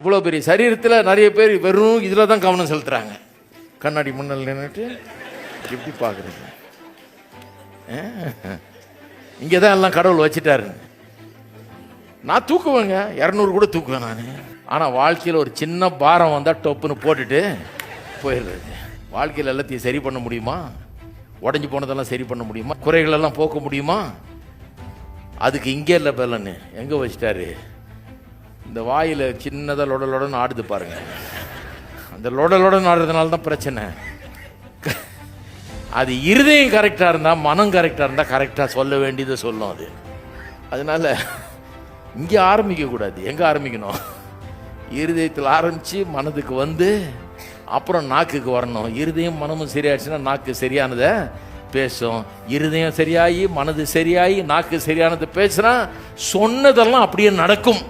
இவ்வளோ பெரிய சரீரத்தில் நிறைய பேர் வெறும் இதில் தான் கவனம் செலுத்துகிறாங்க. கண்ணாடி முன்னல் நின்றுட்டு எப்படி பார்க்குறீங்க? இங்கே தான் எல்லாம் கடவுள் வச்சுட்டாருங்க. நான் தூக்குவேங்க, 200 கூட தூக்குவேன் நான். ஆனால் வாழ்க்கையில் ஒரு சின்ன பாரம் வந்தால் டொப்புன்னு போட்டுட்டு போயிடுறது. வாழ்க்கையில் எல்லாத்தையும் சரி பண்ண முடியுமா? உடஞ்சி போனதெல்லாம் சரி பண்ண முடியுமா? குறைகளெல்லாம் போக்க முடியுமா? அதுக்கு இங்கே இல்லை பலன்னு எங்கே வச்சிட்டாரு? இந்த வாயில் சின்னதாக லொடலொடன்னு ஆடுது பாருங்க. அந்த லொடலொடன்னு ஆடுறதுனால தான் பிரச்சனை. அது இருதயம் கரெக்டாக இருந்தால், மனம் கரெக்டாக இருந்தால் கரெக்டாக சொல்ல வேண்டியதை சொல்லும் அது. அதனால இங்கே ஆரம்பிக்கக்கூடாது. எங்கே ஆரம்பிக்கணும்? இருதயத்தில் ஆரம்பித்து மனதுக்கு வந்து அப்புறம் நாக்குக்கு வரணும். இருதயம் மனமும் சரியாச்சுன்னா நாக்கு சரியானதை பேசும். இருதயம் சரியாகி மனது சரியாகி நாக்கு சரியானது பேசுனா சொன்னதெல்லாம் அப்படியே நடக்கும்.